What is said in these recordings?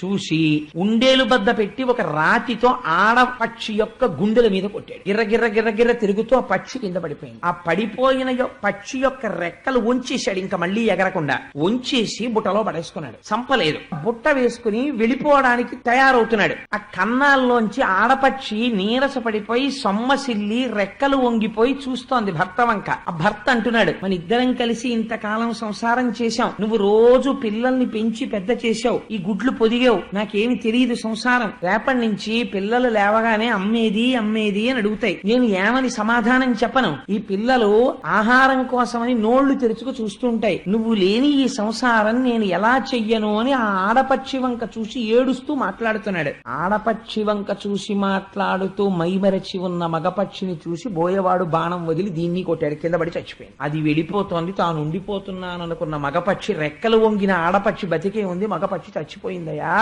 చూసి ఉండేలు బద్ద పెట్టి ఒక రాతితో ఆడపక్షి యొక్క గుండెల మీద కొట్టాడు. గిర్ర గిర్ర గిర్ర గిర్ర తిరుగుతూ ఆ పక్షి కింద పడిపోయింది. ఆ పడిపోయిన పక్షి యొక్క రెక్కలు వంచేశాడు, ఇంకా మళ్ళీ ఎగరకుండా వంచేసి బుట్టలో పడేసుకున్నాడు. చంపలేదు, బుట్ట వేసుకుని వెళ్ళిపోవడానికి తయారవుతున్నాడు. ఆ కన్నాల్లోంచి ఆడపక్షి నీరస పడిపోయి సొమ్మసిల్లి రెక్కలు వంగిపోయి చూస్తోంది భర్త వంక. ఆ భర్త అంటున్నాడు, మన ఇద్దరం కలిసి ఇంతకాలం సంసారం చేశాం, నువ్వు రోజు పిల్లల్ని పెంచి పెద్ద చేశావు, ఈ గుడ్లు పొదిగావు, నాకేమి తెలియదు సంసారం, రేపటి నుంచి పిల్లలు లేవగానే అమ్మేది అమ్మేది అని అడుగుతాయి, నేను ఏమని సమాధానం చెప్పను, ఈ పిల్లలు ఆహారం కోసమని నోళ్లు తెరుచుకు చూస్తుంటాయి, నువ్వు లేని ఈ సంసారం నేను ఎలా చెయ్యను అని ఆ ఆడపక్షి వంక చూసి ఏడుస్తూ మాట్లాడుతున్నాడు. ఆడపక్షి వంక చూసి మాట్లాడుతూ మైమరచి ఉన్న మగపక్షిని చూసి బోయవాడు బాణం వదిలి దీన్ని కొట్టాడు, కింద పడి చచ్చిపోయింది. అది వెళ్ళిపోతోంది, తాను ఉండిపోతున్నాను అనుకున్న మగపక్షి రెక్కలు వంగిన ఆడపక్షి బతికే ఉంది, మగపక్షి చచ్చిపోయిందయా.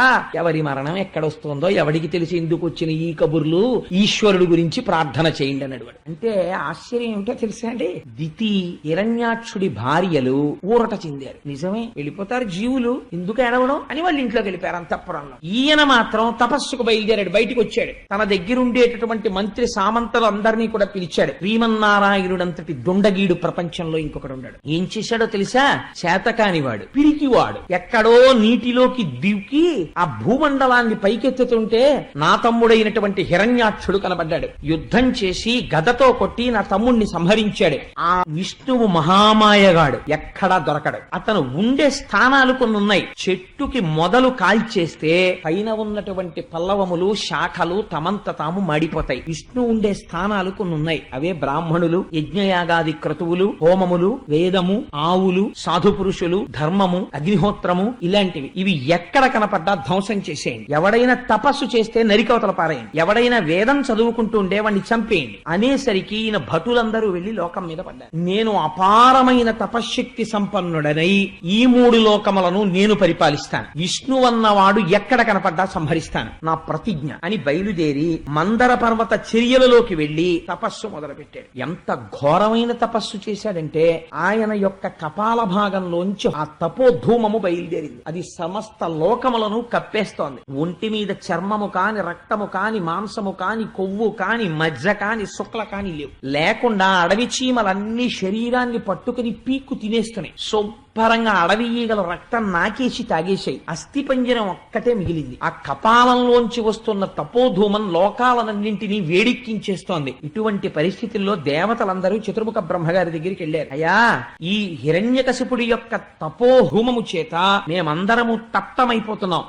ఎవరి మరణం ఎక్కడొస్తుందో ఎవడికి తెలిసి, ఎందుకు వచ్చిన ఈ కబుర్లు, ఈశ్వరుడు గురించి ప్రార్థన చేయండి అన్నాడు. అంటే ఆశ్చర్యం ఏమిటో తెలుసా అండి, దితి హిరణ్యాక్షుడి భార్యలు ఊరట చెందారు. నిజమే, వెళ్ళిపోతారు జీవులు, ఎందుకు ఏడవడం అని వాళ్ళు ఇంట్లోకి వెళ్ళిపోయారు అంతఃపురంలో. ఈయన మాత్రం తపస్సుకు బయలుదేరాడు, బయటికి వచ్చాడు. తన దగ్గరుండేటటువంటి మంత్రి సామంతలు అందరినీ కూడా పిలిచాడు. శ్రీమన్నారాయణుడంతటి దుండగీడు ప్రపంచంలో ఇంకొకడు ఉన్నాడు. ఏం చేశాడో తెలుసా, చేతకానివాడు, పిరికివాడు. ఎక్కడో నీటిలోకి దిక్కి ఆ భూమండలాన్ని పైకెత్తుతుంటే నా తమ్ముడైనటువంటి హిరణ్యాక్షుడు కనబడ్డాడు. యుద్ధం చేసి గదతో కొట్టి నా తమ్ముణ్ణి సంహరించాడు. ఆ విష్ణువు మహామాయగాడు, ఎక్కడా దొరకడు. అతను ఉండే స్థానాలు కొన్ని ఉన్నాయి. చెట్టుకి మొదలు కాల్చేస్తే పైన ఉన్నటువంటి పల్లవములు శాఖలు తమంత తాము మాడిపోతాయి. విష్ణు ఉండే స్థానాలు కొన్ని ఉన్నాయి. అవే బ్రాహ్మణులు, యజ్ఞయాగాది క్రతువులు, హోమములు, వేదము, ఆవులు, సాధు పురుషులు, ధర్మము, అగ్నిహోత్రము, ఇలాంటివి. ఇవి ఎక్కడ కనపడ్డా ధ్వంసం చేసేయండి. ఎవడైనా తపస్సు చేస్తే నరికవతల పారేయండి. ఎవడైనా వేదం చదువుకుంటూ ఉండే వాడిని చంపేయండి అనేసరికి ఈయన భటులందరూ వెళ్లి లోకం మీద పడ్డారు. నేను అపారమైన తపశ్శక్తి సంపన్నుడనై ఈ 3 లోకములను నేను పరిపాలిస్తాను. విష్ణు అన్నవాడు ఎక్కడ కనపడ్డా సంహరిస్తాను, నా ప్రతిజ్ఞ అని బయలుదేరి మందర పర్వత చర్యలలోకి వెళ్లి తపస్సు మొదలుపెట్టాడు. ఎంత ఘోరమైన తపస్సు చేశాడంటే ఆయన యొక్క కపాల భాగంలోంచి ఆ తపోధూమము బయలుదేరింది. అది సమస్త లోకములను కప్పేస్తోంది. ఒంటి మీద చర్మము కాని, రక్తము కాని, మాంసము కాని, కొవ్వు కాని, మజ్జ కాని, శుక్ల కాని లేకుండా అడవి చీమలన్నీ శరీరాన్ని పట్టుకుని పీక్కు తినేస్తున్నాయి. శుభ్రంగా అడవి ఈగల రక్తం నాకేసి తాగేశాయి. అస్థిపంజరం ఒక్కటే మిగిలింది. ఆ కపాలంలోంచి వస్తున్న తపోధూమం లోకాలన్నింటినీ వేడెక్కించేస్తోంది. ఇటువంటి పరిస్థితుల్లో దేవతలందరూ చతుర్ముఖ బ్రహ్మగారి దగ్గరికి వెళ్లారు. అయ్యా, ఈ హిరణ్యకశిపుడి యొక్క తపోధూమము చేత మేమందరము తప్తమైపోతున్నాం.